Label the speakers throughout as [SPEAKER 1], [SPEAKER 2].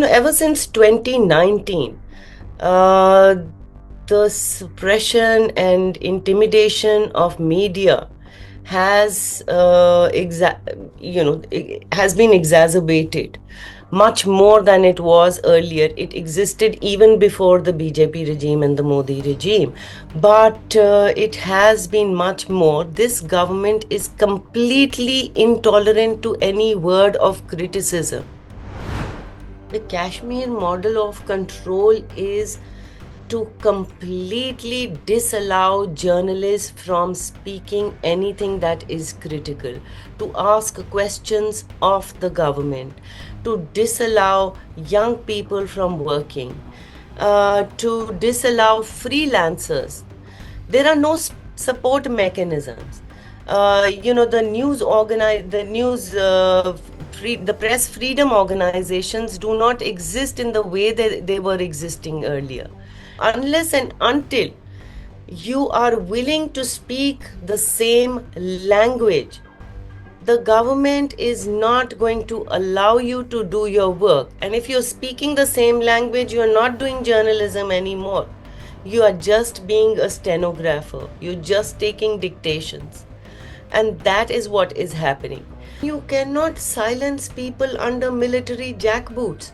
[SPEAKER 1] Ever since 2019, uh, the suppression and intimidation of media has has been exacerbated much more than it was earlier. It existed even before the BJP regime and the Modi regime, but it has been much more. This government is completely intolerant to any word of criticism. The Kashmir model of control is to completely disallow journalists from speaking anything that is critical, to ask questions of the government, to disallow young people from working, to disallow freelancers. There are no support mechanisms. The press freedom organizations do not exist in the way they were existing earlier. Unless and until you are willing to speak the same language, the government is not going to allow you to do your work. And if you're speaking the same language, you're not doing journalism anymore. You are just being a stenographer. You're just taking dictations. And that is what is happening. You cannot silence people under military jackboots.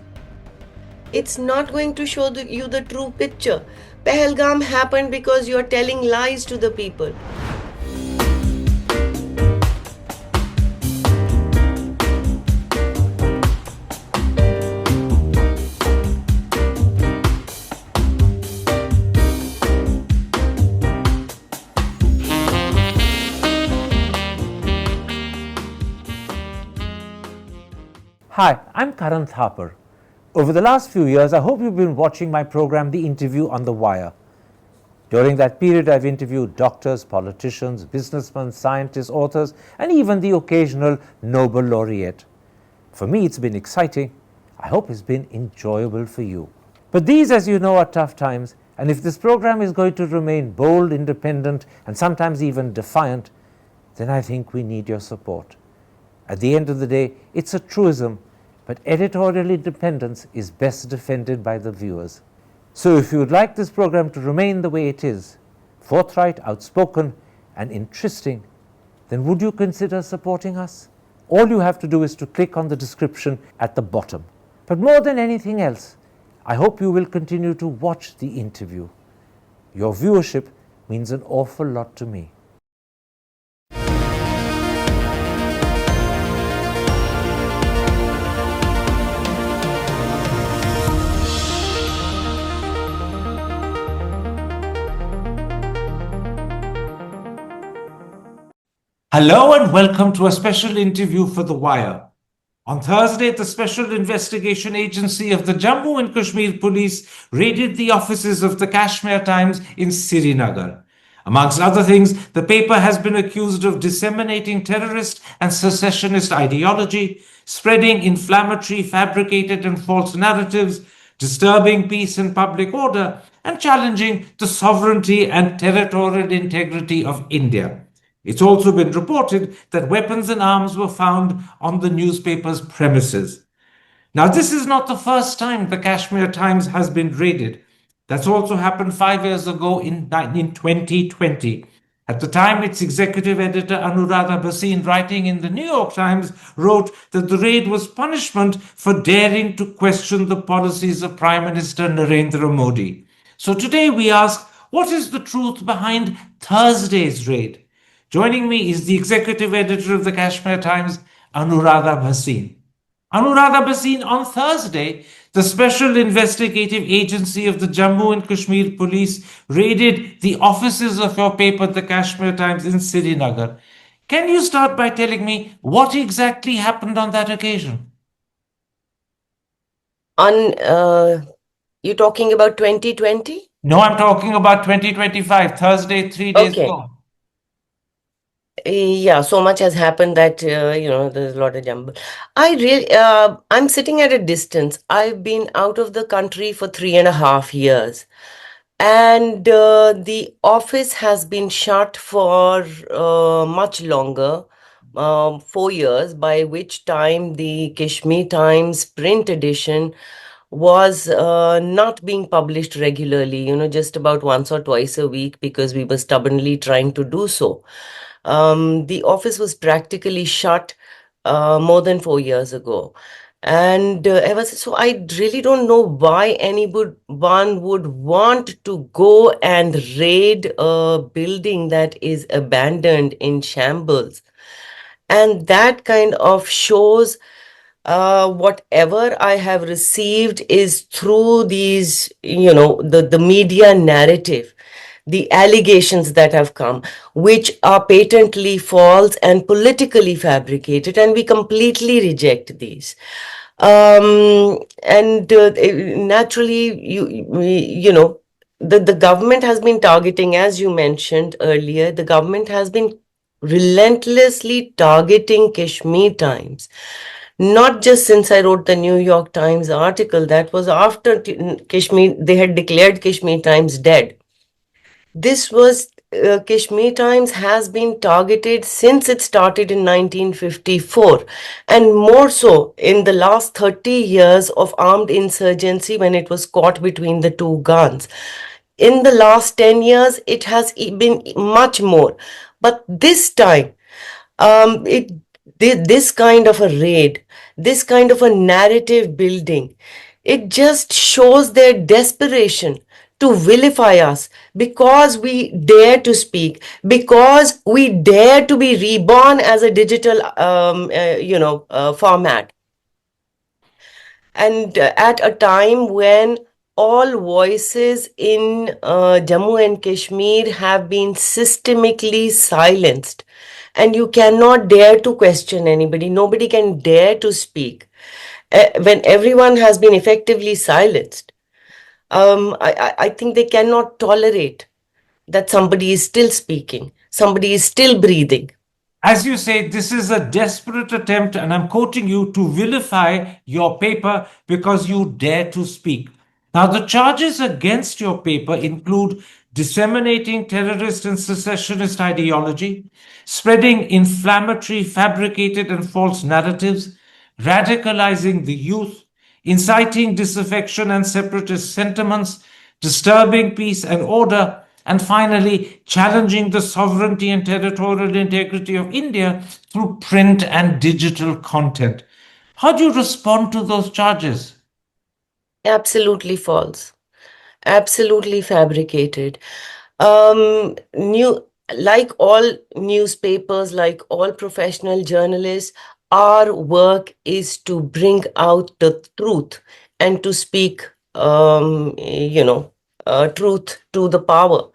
[SPEAKER 1] It's not going to show you the true picture. Pahalgam happened because you're telling lies to the people.
[SPEAKER 2] Hi, I'm Karan Thapar. Over the last few years, I hope you've been watching my program, The Interview on the Wire. During that period, I've interviewed doctors, politicians, businessmen, scientists, authors, and even the occasional Nobel laureate. For me, it's been exciting. I hope it's been enjoyable for you. But these, as you know, are tough times, and if this program is going to remain bold, independent, and sometimes even defiant, then I think we need your support. At the end of the day, it's a truism, but editorial independence is best defended by the viewers. So if you would like this program to remain the way it is, forthright, outspoken, and interesting, then would you consider supporting us? All you have to do is to click on the description at the bottom. But more than anything else, I hope you will continue to watch the interview. Your viewership means an awful lot to me. Hello and welcome to a special interview for The Wire. On Thursday, the Special Investigation Agency of the Jammu and Kashmir Police raided the offices of the Kashmir Times in Srinagar. Amongst other things, the paper has been accused of disseminating terrorist and secessionist ideology, spreading inflammatory, fabricated and false narratives, disturbing peace and public order, and challenging the sovereignty and territorial integrity of India. It's also been reported that weapons and arms were found on the newspaper's premises. Now, this is not the first time the Kashmir Times has been raided. That's also happened 5 years ago in 2020. At the time, its executive editor, Anuradha Bhasin, writing in the New York Times, wrote that the raid was punishment for daring to question the policies of Prime Minister Narendra Modi. So today we ask, what is the truth behind Thursday's raid? Joining me is the executive editor of the Kashmir Times, Anuradha Bhasin. Anuradha Bhasin, on Thursday, the Special Investigative Agency of the Jammu and Kashmir Police raided the offices of your paper, the Kashmir Times, in Srinagar. Can you start by telling me what exactly happened on that occasion?
[SPEAKER 1] You're talking about 2020?
[SPEAKER 2] No, I'm talking about 2025, Thursday, 3 days ago.
[SPEAKER 1] Yeah, so much has happened that, there's a lot of jumble. I'm sitting at a distance. I've been out of the country for 3.5 years. And the office has been shut for much longer, 4 years, by which time the Kashmir Times print edition was not being published regularly, just about once or twice a week because we were stubbornly trying to do so. The office was practically shut more than 4 years ago. And ever since, so I really don't know why anyone would want to go and raid a building that is abandoned in shambles. And that kind of shows whatever I have received is through these, the media narrative, the allegations that have come, which are patently false and politically fabricated, and we completely reject these. And naturally, the government has been targeting, as you mentioned earlier, the government has been relentlessly targeting Kashmir Times. Not just since I wrote the New York Times article, that was after Kashmir, they had declared Kashmir Times dead. This was Kashmir Times has been targeted since it started in 1954, and more so in the last 30 years of armed insurgency when it was caught between the two guns. In the last 10 years, it has been much more. But this time, it this kind of a raid, this kind of a narrative building, it just shows their desperation to vilify us because we dare to speak, because we dare to be reborn as a digital format, and at a time when all voices in Jammu and Kashmir have been systemically silenced, and you cannot dare to question anybody. Nobody can dare to speak. When everyone has been effectively silenced, I think they cannot tolerate that somebody is still speaking, somebody is still breathing.
[SPEAKER 2] As you say, this is a desperate attempt, and I'm quoting you, to vilify your paper because you dare to speak. Now, the charges against your paper include disseminating terrorist and secessionist ideology, spreading inflammatory, fabricated, and false narratives, radicalizing the youth, inciting disaffection and separatist sentiments, disturbing peace and order, and finally, challenging the sovereignty and territorial integrity of India through print and digital content. How do you respond to those charges?
[SPEAKER 1] Absolutely false. Absolutely fabricated. New, like all newspapers, like all professional journalists, our work is to bring out the truth and to speak, truth to the power,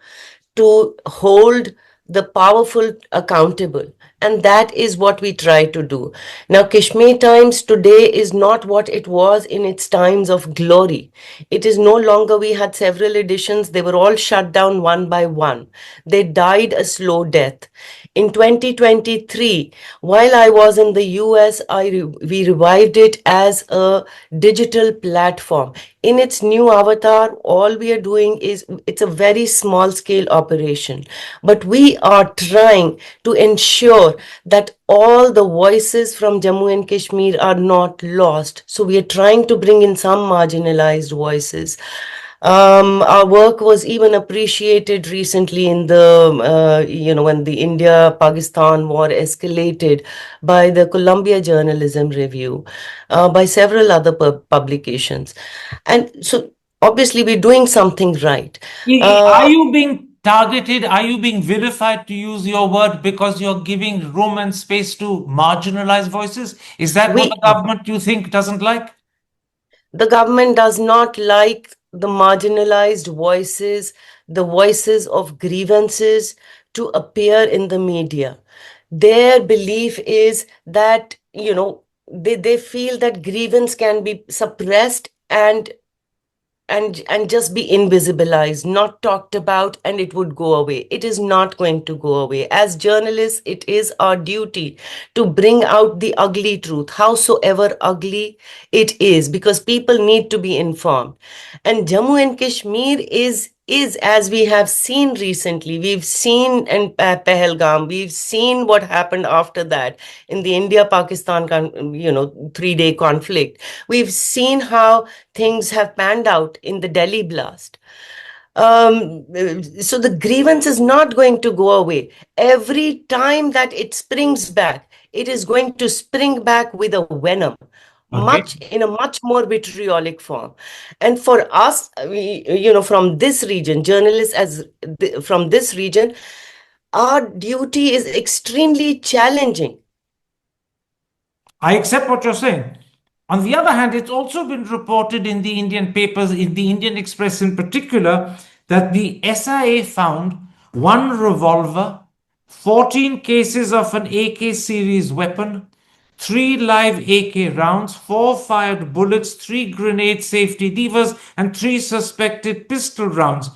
[SPEAKER 1] to hold the powerful accountable. And that is what we try to do. Now, Kashmir Times today is not what it was in its times of glory. It is no longer, we had several editions, they were all shut down one by one. They died a slow death. In 2023, while I was in the US, we revived it as a digital platform. In its new avatar, all we are doing is, it's a very small scale operation, but we are trying to ensure that all the voices from Jammu and Kashmir are not lost. So we are trying to bring in some marginalized voices. Our work was even appreciated recently in the, when the India-Pakistan war escalated, by the Columbia Journalism Review, by several other publications. And so obviously we're doing something right.
[SPEAKER 2] Are you being targeted? Are you being vilified, to use your word, because you're giving room and space to marginalized voices? Is that what
[SPEAKER 1] We
[SPEAKER 2] the government, you think, doesn't like?
[SPEAKER 1] The government does not like the marginalized voices, the voices of grievances, to appear in the media. Their belief is that, they feel that grievance can be suppressed and just be invisibilized, not talked about, and it would go away. It is not going to go away. As journalists, it is our duty to bring out the ugly truth, howsoever ugly it is, because people need to be informed. And Jammu and Kashmir is is, as we have seen recently, we've seen in Pahalgam, we've seen what happened after that in the India-Pakistan, 3-day conflict. We've seen how things have panned out in the Delhi blast. So the grievance is not going to go away. Every time that it springs back, it is going to spring back with a venom,
[SPEAKER 2] Okay.
[SPEAKER 1] much in a much more vitriolic form. And for us, from this region, journalists from this region, our duty is extremely challenging.
[SPEAKER 2] I accept what you're saying. On the other hand, it's also been reported in the Indian papers, in the Indian Express in particular, that the SIA found one revolver, 14 cases of an AK series weapon, three live AK rounds, four fired bullets, three grenade safety levers, and three suspected pistol rounds.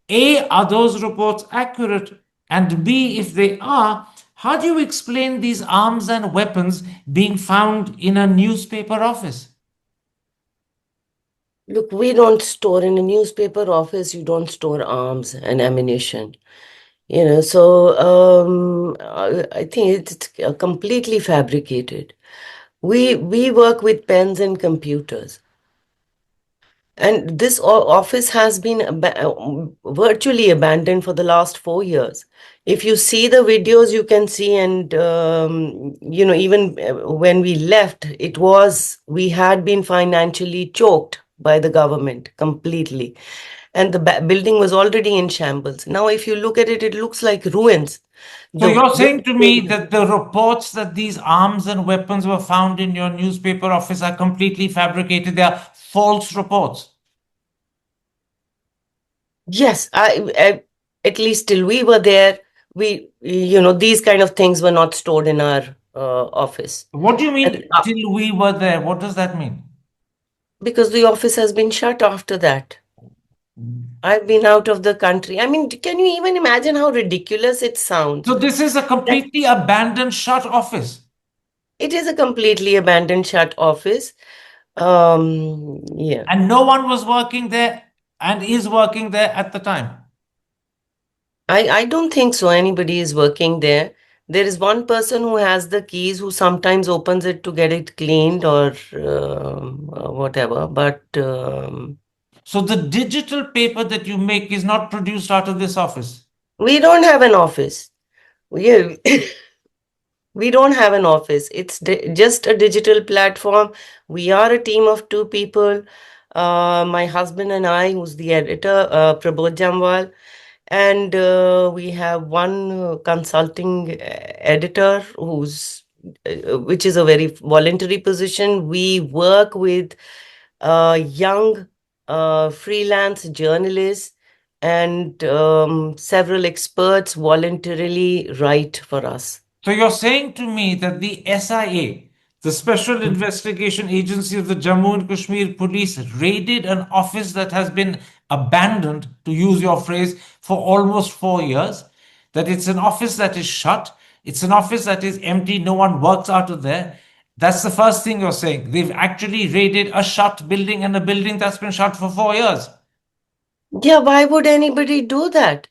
[SPEAKER 2] A, are those reports accurate? And B, if they are, how do you explain these arms and weapons being found in a newspaper office?
[SPEAKER 1] Look, we don't store in a newspaper office, you don't store arms and ammunition. So I think it's completely fabricated. We work with pens and computers. And this office has been virtually abandoned for the last 4 years. If you see the videos, you can see, and even when we left, we had been financially choked by the government completely, and the building was already in shambles. Now, if you look at it, it looks like ruins.
[SPEAKER 2] So
[SPEAKER 1] The
[SPEAKER 2] you're
[SPEAKER 1] way
[SPEAKER 2] saying to me that the reports that these arms and weapons were found in your newspaper office are completely fabricated. They are false reports.
[SPEAKER 1] Yes, at least till we were there, these kind of things were not stored in our office.
[SPEAKER 2] What do you
[SPEAKER 1] And
[SPEAKER 2] mean till we were there? What does that mean?
[SPEAKER 1] because the office has been shut after that. I've been out of the country. I mean, can you even imagine how ridiculous it sounds?
[SPEAKER 2] So this is a
[SPEAKER 1] That
[SPEAKER 2] completely abandoned, shut office.
[SPEAKER 1] it is a completely abandoned, shut office. Yeah.
[SPEAKER 2] And no one was working there and is working there at the time.
[SPEAKER 1] I don't think so. Anybody is working there. There is one person who has the keys who sometimes opens it to get it cleaned or whatever. But
[SPEAKER 2] So the digital paper that you make is not produced out of this office.
[SPEAKER 1] we don't have an office. We we don't have an office. It's just a digital platform. We are a team of two people. My husband and I, who's the editor, Prabodh Jamwal. And we have one consulting editor which is a very voluntary position. We work with young freelance journalists, and several experts voluntarily write for us.
[SPEAKER 2] So you're saying to me that the SIA, the Special Investigation Agency of the Jammu and Kashmir Police, raided an office that has been abandoned, to use your phrase, for almost 4 years, that it's an office that is shut, it's an office that is empty, no one works out of there. That's the first thing you're saying. They've actually raided a shut building and a building that's been shut for 4 years.
[SPEAKER 1] Yeah, why would anybody do that?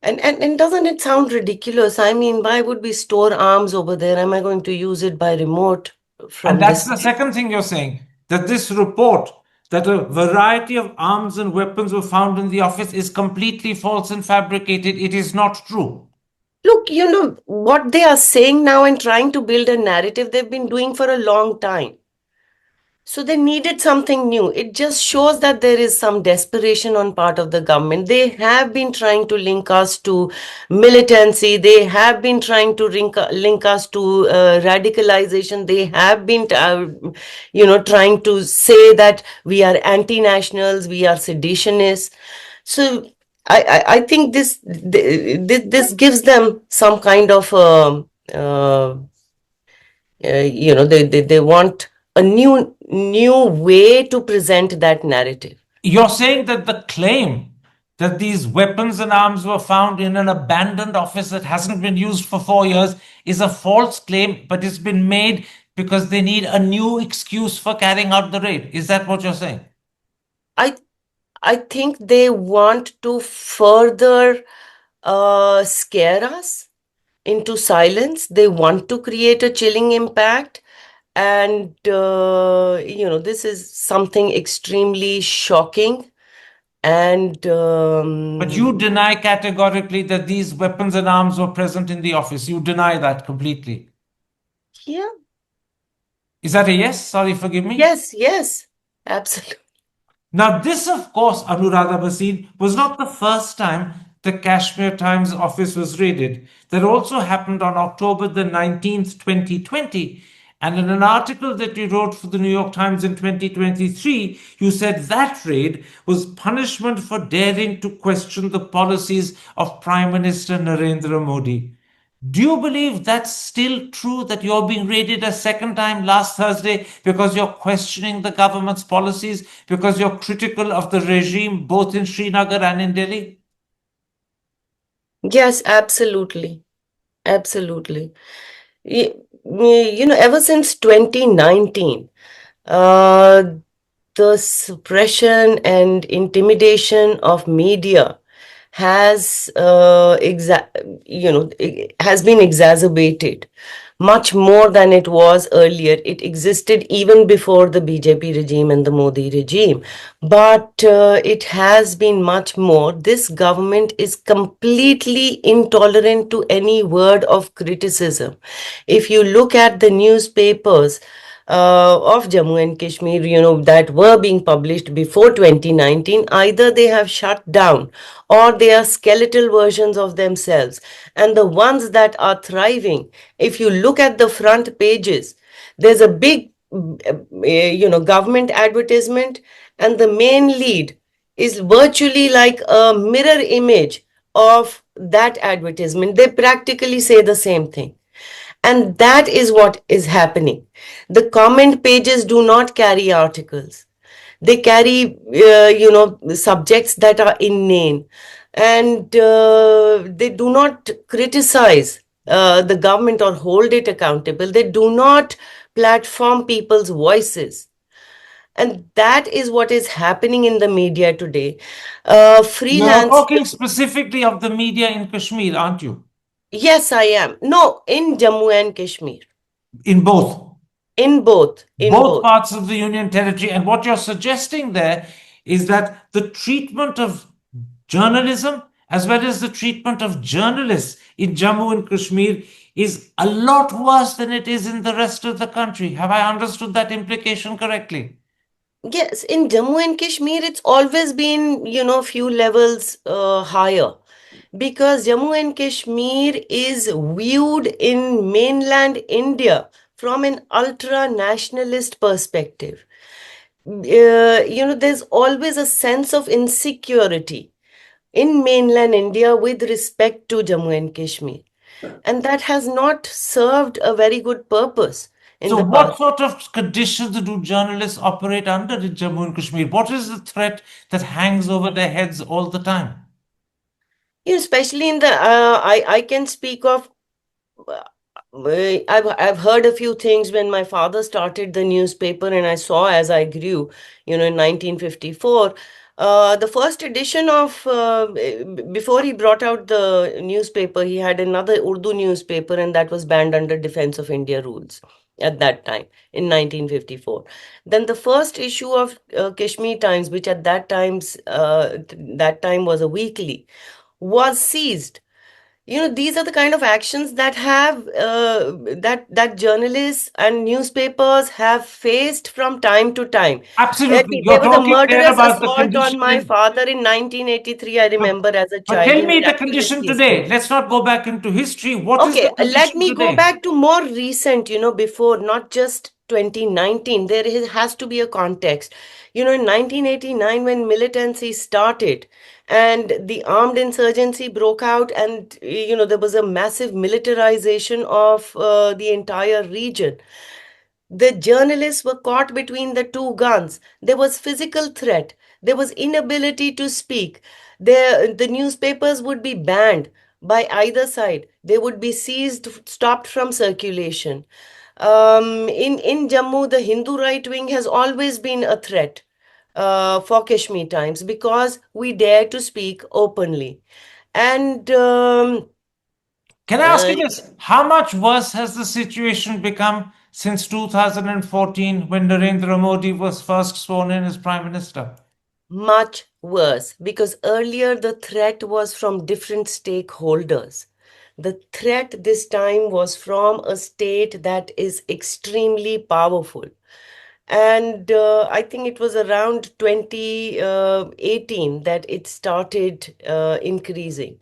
[SPEAKER 1] And doesn't it sound ridiculous? I mean, why would we store arms over there? Am I going to use it by remote
[SPEAKER 2] And
[SPEAKER 1] from
[SPEAKER 2] that's
[SPEAKER 1] this?
[SPEAKER 2] the second thing you're saying, that this report, that a variety of arms and weapons were found in the office, is completely false and fabricated. It is not true.
[SPEAKER 1] Look, what they are saying now and trying to build a narrative they've been doing for a long time. So they needed something new. It just shows that there is some desperation on part of the government. They have been trying to link us to militancy. They have been trying to link us to radicalization. They have been, trying to say that we are anti-nationals, we are seditionists. So I think this gives them some kind of they want a new way to present that narrative.
[SPEAKER 2] You're saying that the claim that these weapons and arms were found in an abandoned office that hasn't been used for 4 years is a false claim, but it's been made because they need a new excuse for carrying out the raid. Is that what you're saying?
[SPEAKER 1] I I think they want to further scare us into silence. They want to create a chilling impact. And, this is something extremely shocking. And
[SPEAKER 2] But you deny categorically that these weapons and arms were present in the office. You deny that completely.
[SPEAKER 1] yeah,
[SPEAKER 2] Is that a yes? Sorry, forgive me.
[SPEAKER 1] yes, yes, absolutely.
[SPEAKER 2] Now, this, of course, Anuradha Bhasin, was not the first time the Kashmir Times office was raided. That also happened on October the 19th, 2020. And in an article that you wrote for the New York Times in 2023, you said that raid was punishment for daring to question the policies of Prime Minister Narendra Modi. Do you believe that's still true that you're being raided a second time last Thursday because you're questioning the government's policies, because you're critical of the regime both in Srinagar and in Delhi?
[SPEAKER 1] Yes, absolutely. Absolutely. Ever since 2019, uh, the suppression and intimidation of media has has been exacerbated much more than it was earlier. It existed even before the BJP regime and the Modi regime, but it has been much more. This government is completely intolerant to any word of criticism. If you look at the newspapers of Jammu and Kashmir, that were being published before 2019, either they have shut down or they are skeletal versions of themselves. And the ones that are thriving, if you look at the front pages, there's a big, government advertisement, and the main lead is virtually like a mirror image of that advertisement. They practically say the same thing. And that is what is happening. The comment pages do not carry articles. They carry, subjects that are inane. And they do not criticize the government or hold it accountable. They do not platform people's voices. And that is what is happening in the media today.
[SPEAKER 2] You're
[SPEAKER 1] Freelance,
[SPEAKER 2] talking specifically of the media in Kashmir, aren't you?
[SPEAKER 1] yes, I am. No, in Jammu and Kashmir.
[SPEAKER 2] In both.
[SPEAKER 1] In both. In
[SPEAKER 2] Both
[SPEAKER 1] both.
[SPEAKER 2] parts of the Union Territory. And what you're suggesting there is that the treatment of journalism as well as the treatment of journalists in Jammu and Kashmir is a lot worse than it is in the rest of the country. Have I understood that implication correctly?
[SPEAKER 1] Yes, in Jammu and Kashmir, it's always been, few levels higher, because Jammu and Kashmir is viewed in mainland India from an ultra nationalist perspective. There's always a sense of insecurity in mainland India with respect to Jammu and Kashmir. And that has not served a very good purpose in
[SPEAKER 2] So,
[SPEAKER 1] the
[SPEAKER 2] what
[SPEAKER 1] past.
[SPEAKER 2] sort of conditions do journalists operate under in Jammu and Kashmir? What is the threat that hangs over their heads all the time?
[SPEAKER 1] Especially in the, I can speak of, I've heard a few things when my father started the newspaper, and I saw as I grew, in 1954. The first edition of, before he brought out the newspaper, he had another Urdu newspaper, and that was banned under Defense of India rules at that time in 1954. Then the first issue of Kashmir Times, which at that time was a weekly, was seized. These are the kind of actions that have that journalists and newspapers have faced from time to time.
[SPEAKER 2] Absolutely.
[SPEAKER 1] There
[SPEAKER 2] You're
[SPEAKER 1] was a
[SPEAKER 2] talking there
[SPEAKER 1] murderous
[SPEAKER 2] about the
[SPEAKER 1] assault on
[SPEAKER 2] condition
[SPEAKER 1] my
[SPEAKER 2] in.
[SPEAKER 1] father in 1983. I
[SPEAKER 2] But,
[SPEAKER 1] remember as a
[SPEAKER 2] but
[SPEAKER 1] child.
[SPEAKER 2] tell
[SPEAKER 1] He
[SPEAKER 2] me the condition
[SPEAKER 1] miraculously.
[SPEAKER 2] today. Let's not go back into history. What is the
[SPEAKER 1] Okay, let
[SPEAKER 2] condition
[SPEAKER 1] me go
[SPEAKER 2] today?
[SPEAKER 1] back to more recent, before, not just 2019. Has to be a context. In 1989, when militancy started and the armed insurgency broke out, and, there was a massive militarization of the entire region. The journalists were caught between the two guns. There was physical threat. There was inability to speak. The newspapers would be banned by either side. They would be seized, stopped from circulation. In Jammu, the Hindu right wing has always been a threat. for Kashmir Times because we dare to speak openly. And
[SPEAKER 2] Can I ask
[SPEAKER 1] uh,
[SPEAKER 2] you this? How much worse has the situation become since 2014 when Narendra Modi was first sworn in as Prime Minister?
[SPEAKER 1] Much worse, because earlier the threat was from different stakeholders. The threat this time was from a state that is extremely powerful. And I think it was around 2018 that it started increasing.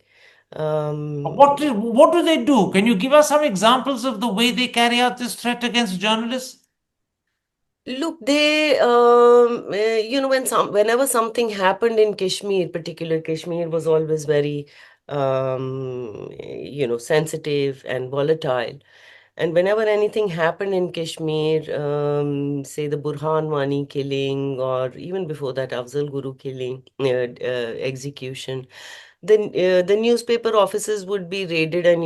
[SPEAKER 2] What,
[SPEAKER 1] Um,
[SPEAKER 2] what do they do? Can you give us some examples of the way they carry out this threat against journalists?
[SPEAKER 1] Look, whenever something happened in Kashmir, particular Kashmir was always very, sensitive and volatile. And whenever anything happened in Kashmir, say the Burhan Wani killing, or even before that, Afzal Guru killing, execution, the newspaper offices would be raided, and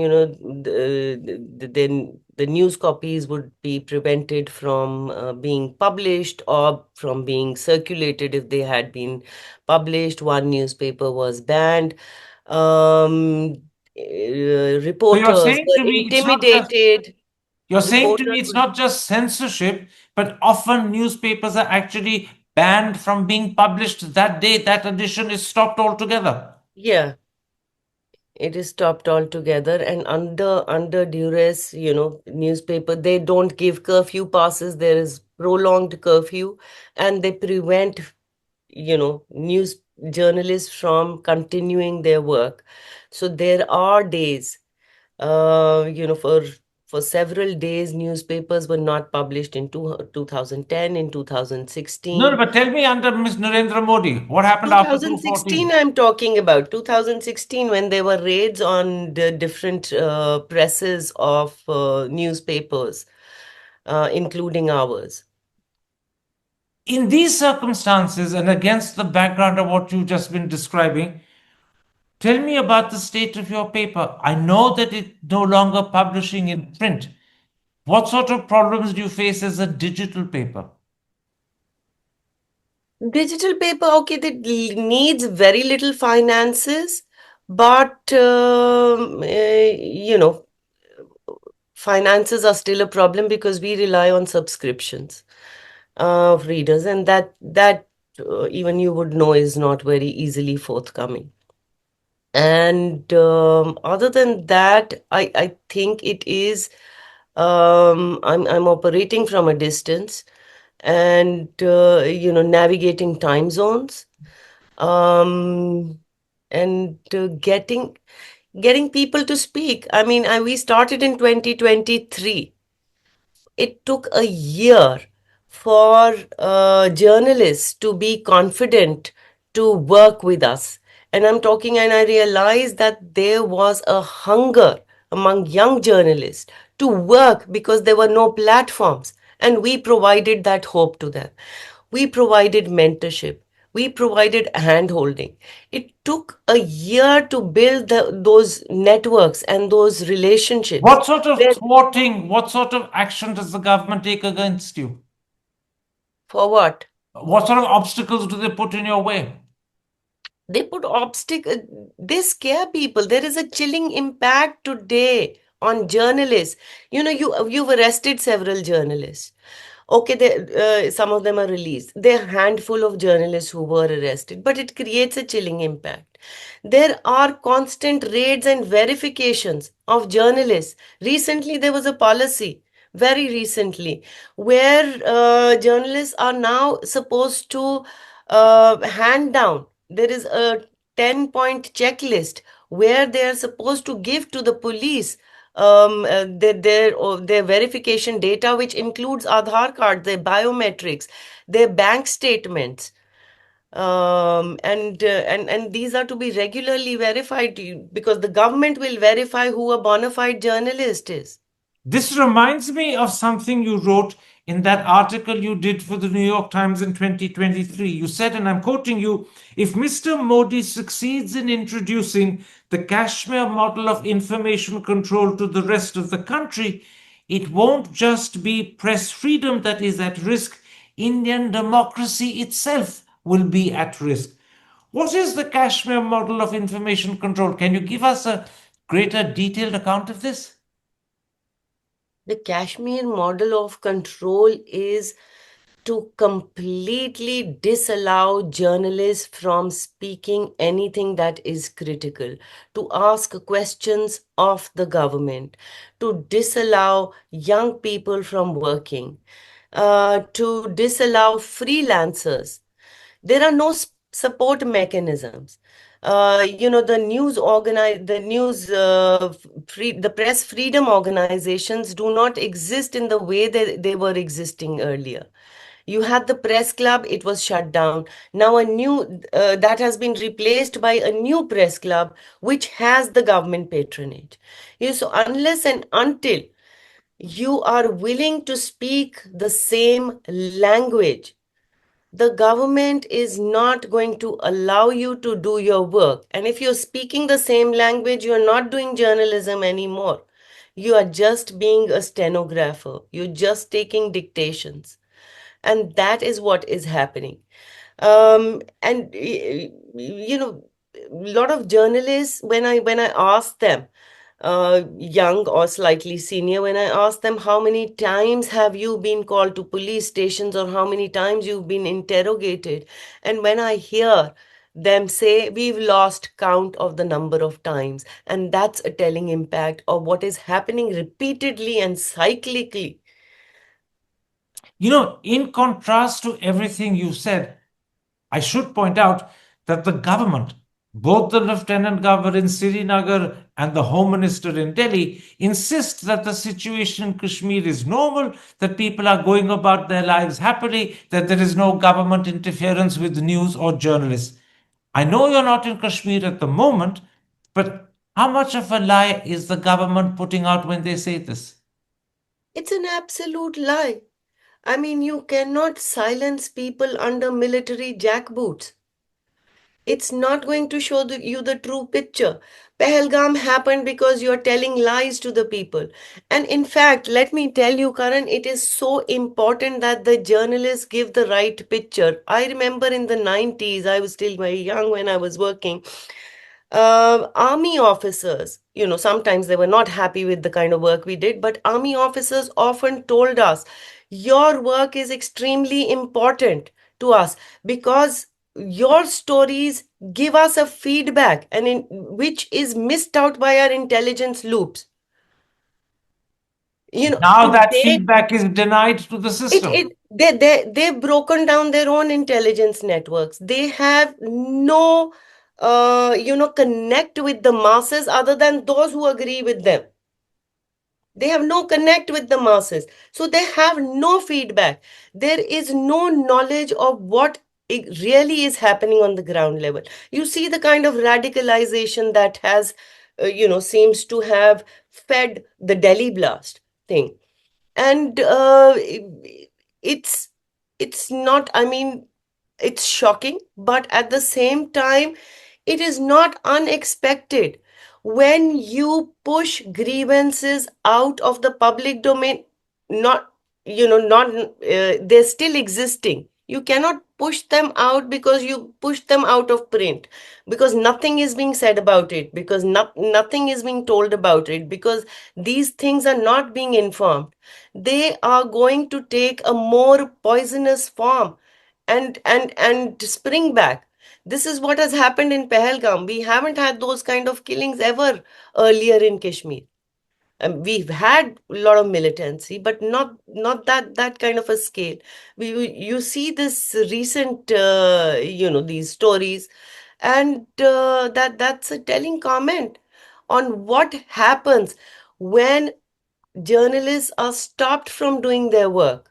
[SPEAKER 1] then the news copies would be prevented from being published or from being circulated. If they had been published, one newspaper was banned.
[SPEAKER 2] So you're
[SPEAKER 1] Reporters
[SPEAKER 2] saying
[SPEAKER 1] were
[SPEAKER 2] to me it's not just
[SPEAKER 1] intimidated.
[SPEAKER 2] you're saying to
[SPEAKER 1] Reporters
[SPEAKER 2] me it's
[SPEAKER 1] were,
[SPEAKER 2] not just censorship, but often newspapers are actually banned from being published that day that edition is stopped altogether.
[SPEAKER 1] yeah, it is stopped altogether. And under duress, newspaper, they don't give curfew passes. There is prolonged curfew, and they prevent, news journalists from continuing their work. So there are days, for several days, newspapers were not published in 2010, in
[SPEAKER 2] No,
[SPEAKER 1] 2016.
[SPEAKER 2] but tell me under Ms. Narendra Modi, what happened after
[SPEAKER 1] 2016,
[SPEAKER 2] 2014?
[SPEAKER 1] I'm talking about 2016, when there were raids on the different presses of newspapers, including ours.
[SPEAKER 2] In these circumstances and against the background of what you've just been describing, tell me about the state of your paper. I know that it's no longer publishing in print. What sort of problems do you face as a digital paper?
[SPEAKER 1] Digital paper, okay, that needs very little finances, but finances are still a problem because we rely on subscriptions of readers, and that even you would know is not very easily forthcoming. And other than that, I think it is, I'm operating from a distance, and navigating time zones, um, and getting people to speak. I mean, we started in 2023. It took a year for journalists to be confident to work with us. And I'm talking, and I realized that there was a hunger among young journalists to work because there were no platforms. And we provided that hope to them. We provided mentorship. We provided handholding. It took a year to build those networks and those relationships.
[SPEAKER 2] What sort of
[SPEAKER 1] Where,
[SPEAKER 2] thwarting, what sort of action does the government take against you?
[SPEAKER 1] for what?
[SPEAKER 2] What sort of obstacles do they put in your way?
[SPEAKER 1] They put obstacle. They scare people. There is a chilling impact today on journalists. You've arrested several journalists. Okay, some of them are released. There are a handful of journalists who were arrested, but it creates a chilling impact. There are constant raids and verifications of journalists. Recently, there was a policy, very recently, where journalists are now supposed to hand down. There is a 10-point checklist where they are supposed to give to the police their verification data, which includes Aadhaar card, their biometrics, their bank statements, and these are to be regularly verified because the government will verify who a bona fide journalist is.
[SPEAKER 2] This reminds me of something you wrote in that article you did for the New York Times in 2023. You said, and I'm quoting you, if Mr. Modi succeeds in introducing the Kashmir model of information control to the rest of the country, it won't just be press freedom that is at risk, Indian democracy itself will be at risk. What is the Kashmir model of information control? Can you give us a greater detailed account of this?
[SPEAKER 1] The Kashmir model of control is to completely disallow journalists from speaking anything that is critical, to ask questions of the government, to disallow young people from working, to disallow freelancers. There are no support mechanisms. The press freedom organizations do not exist in the way they were existing earlier. You had the press club, it was shut down. Now a new that has been replaced by a new press club which has the government patronage. So unless and until you are willing to speak the same language, the government is not going to allow you to do your work. And if you're speaking the same language, you're not doing journalism anymore. You are just being a stenographer. You're just taking dictations. And that is what is happening. And a lot of journalists, when I ask them, young or slightly senior, when I ask them how many times have you been called to police stations or how many times you've been interrogated, and when I hear them say we've lost count of the number of times, and that's a telling impact of what is happening repeatedly and cyclically.
[SPEAKER 2] In contrast to everything you said, I should point out that the government, both the Lieutenant Governor in Srinagar and the Home Minister in Delhi, insist that the situation in Kashmir is normal, that people are going about their lives happily, that there is no government interference with news or journalists. I know you're not in Kashmir at the moment, but how much of a lie is the government putting out when they say this?
[SPEAKER 1] It's an absolute lie. I mean, you cannot silence people under military jackboots. It's not going to show you the true picture. Pahalgam happened because you're telling lies to the people. And in fact, let me tell you, Karan, it is so important that the journalists give the right picture. I remember in the 90s, I was still very young when I was working. Army officers, sometimes they were not happy with the kind of work we did, but army officers often told us, your work is extremely important to us because your stories give us a feedback and which is missed out by our intelligence loops.
[SPEAKER 2] Now that
[SPEAKER 1] Today
[SPEAKER 2] feedback is denied to the
[SPEAKER 1] it
[SPEAKER 2] system.
[SPEAKER 1] it they've broken down their own intelligence networks. They have no connect with the masses other than those who agree with them. They have no connect with the masses, so they have no feedback. There is no knowledge of what it really is happening on the ground level. You see the kind of radicalization that has seems to have fed the Delhi blast thing. And it's it's not, I mean, it's shocking, but at the same time it is not unexpected. When you push grievances out of the public domain, not not they're still existing, you cannot push them out because you push them out of print, because nothing is being said about it, because nothing is being told about it, because these things are not being informed. They are going to take a more poisonous form and spring back. This is what has happened in Pahalgam. We haven't had those kind of killings ever earlier in Kashmir. We've had a lot of militancy, but not that kind of a scale. You see this recent these stories, and that's a telling comment on what happens when journalists are stopped from doing their work.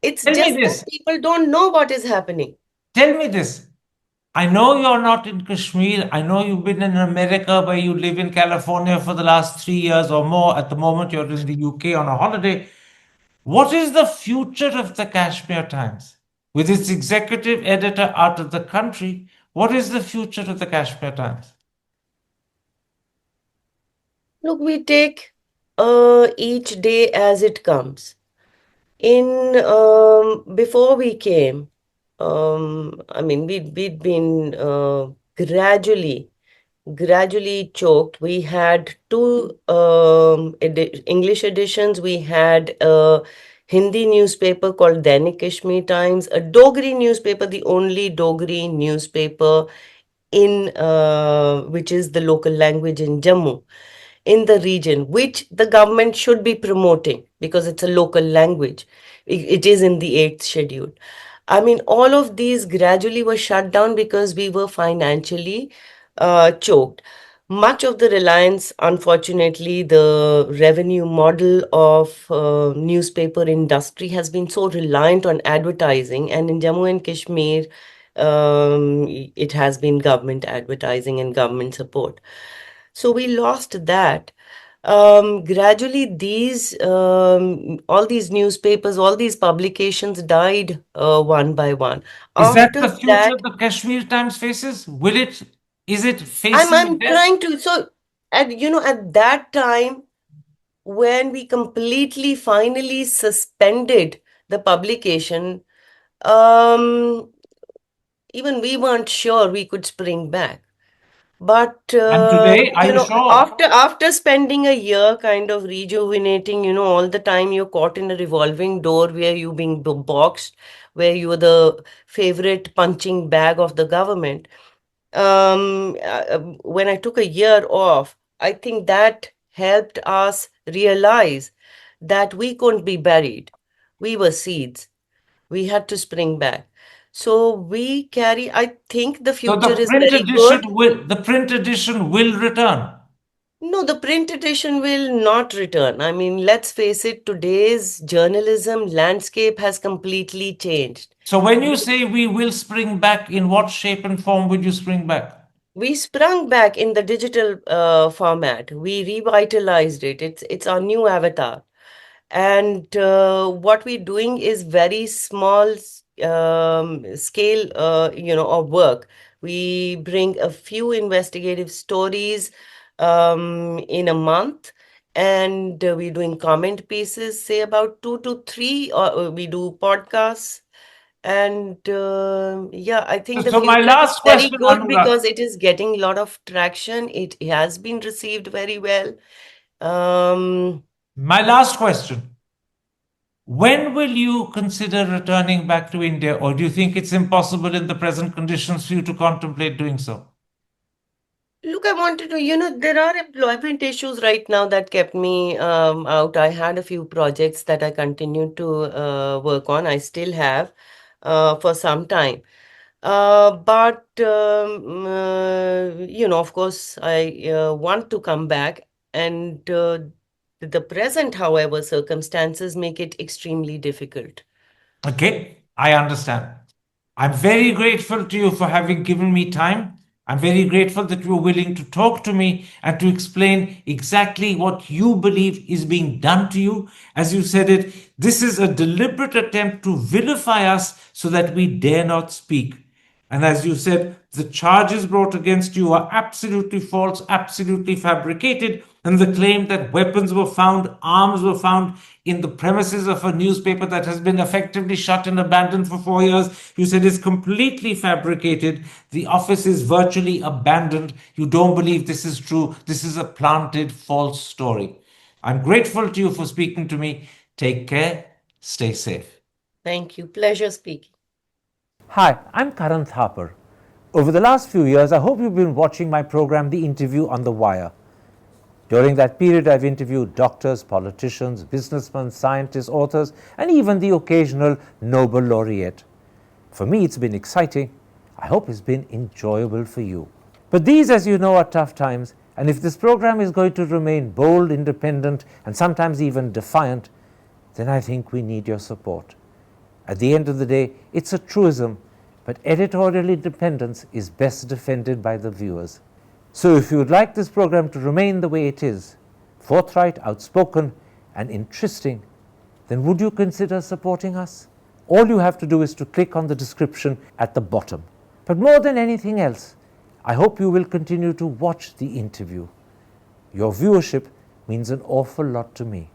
[SPEAKER 1] It's
[SPEAKER 2] Tell me
[SPEAKER 1] just that
[SPEAKER 2] this.
[SPEAKER 1] people don't know what is happening.
[SPEAKER 2] Tell me this. I know you're not in Kashmir. I know you've been in America, where you live in California for the last 3 years or more. At the moment, you're in the UK on a holiday. What is the future of the Kashmir Times? With its executive editor out of the country, what is the future of the Kashmir Times?
[SPEAKER 1] Look, we take each day as it comes. In Before we came, I mean, we'd been gradually choked. We had two English editions. We had a Hindi newspaper called Kashmir Times, a Dogri newspaper, the only Dogri newspaper in which is the local language in Jammu, in the region, which the government should be promoting because it's a local language. It is in the 8th schedule. I mean, all of these gradually were shut down because we were financially choked. Much of the reliance, unfortunately, the revenue model of newspaper industry has been so reliant on advertising, and in Jammu and Kashmir, it has been government advertising and government support. So we lost that. Gradually, all these newspapers, all these publications died one by one.
[SPEAKER 2] Is that
[SPEAKER 1] After
[SPEAKER 2] the future
[SPEAKER 1] that,
[SPEAKER 2] the Kashmir Times faces? Is it
[SPEAKER 1] I'm
[SPEAKER 2] facing
[SPEAKER 1] I'm
[SPEAKER 2] death?
[SPEAKER 1] trying to so at that time when we completely finally suspended the publication, um, even we weren't sure we could spring back. But
[SPEAKER 2] And today, are you sure?
[SPEAKER 1] after spending a year kind of rejuvenating, all the time you're caught in a revolving door where you're being boxed, where you're the favorite punching bag of the government. When I took a year off, I think that helped us realize that we couldn't be buried. We were seeds. We had to spring back. So I think the
[SPEAKER 2] So
[SPEAKER 1] future is very good.
[SPEAKER 2] the print edition will return.
[SPEAKER 1] No, the print edition will not return. I mean, let's face it, today's journalism landscape has completely changed.
[SPEAKER 2] So when you
[SPEAKER 1] We
[SPEAKER 2] say we will spring back, in what shape and form will you spring back?
[SPEAKER 1] we sprung back in the digital format. We revitalized it. It's our new avatar. And what we're doing is very small scale, of work. We bring a few investigative stories in a month, and we're doing comment pieces, say about 2 to 3, or we do podcasts. And yeah, I think the
[SPEAKER 2] So my
[SPEAKER 1] future is
[SPEAKER 2] last
[SPEAKER 1] very
[SPEAKER 2] question,
[SPEAKER 1] good
[SPEAKER 2] Anurag.
[SPEAKER 1] because it is getting a lot of traction. It has been received very well. Um,
[SPEAKER 2] My last question. When will you consider returning back to India, or do you think it's impossible in the present conditions for you to contemplate doing so?
[SPEAKER 1] Look, I wanted to, there are employment issues right now that kept me out. I had a few projects that I continued to work on. I still have for some time. But, of course, I want to come back. And the present, however, circumstances make it extremely difficult.
[SPEAKER 2] Okay, I understand. I'm very grateful to you for having given me time. I'm very grateful that you were willing to talk to me and to explain exactly what you believe is being done to you. As you said it, this is a deliberate attempt to vilify us so that we dare not speak. And as you said, the charges brought against you are absolutely false, absolutely fabricated. And the claim that weapons were found, arms were found in the premises of a newspaper that has been effectively shut and abandoned for 4 years, you said is completely fabricated. The office is virtually abandoned. You don't believe this is true. This is a planted false story. I'm grateful to you for speaking to me. Take care. Stay safe.
[SPEAKER 1] Thank you. Pleasure speaking.
[SPEAKER 3] Hi, I'm Karan Thapar. Over the last few years, I hope you've been watching my program, The Interview on the Wire. During that period, I've interviewed doctors, politicians, businessmen, scientists, authors, and even the occasional Nobel laureate. For me, it's been exciting. I hope it's been enjoyable for you. But these, as you know, are tough times, and if this program is going to remain bold, independent, and sometimes even defiant, then I think we need your support. At the end of the day, it's a truism, but editorial independence is best defended by the viewers. So if you would like this program to remain the way it is, forthright, outspoken, and interesting, then would you consider supporting us? All you have to do is to click on the description at the bottom. But more than anything else, I hope you will continue to watch the interview. Your viewership means an awful lot to me.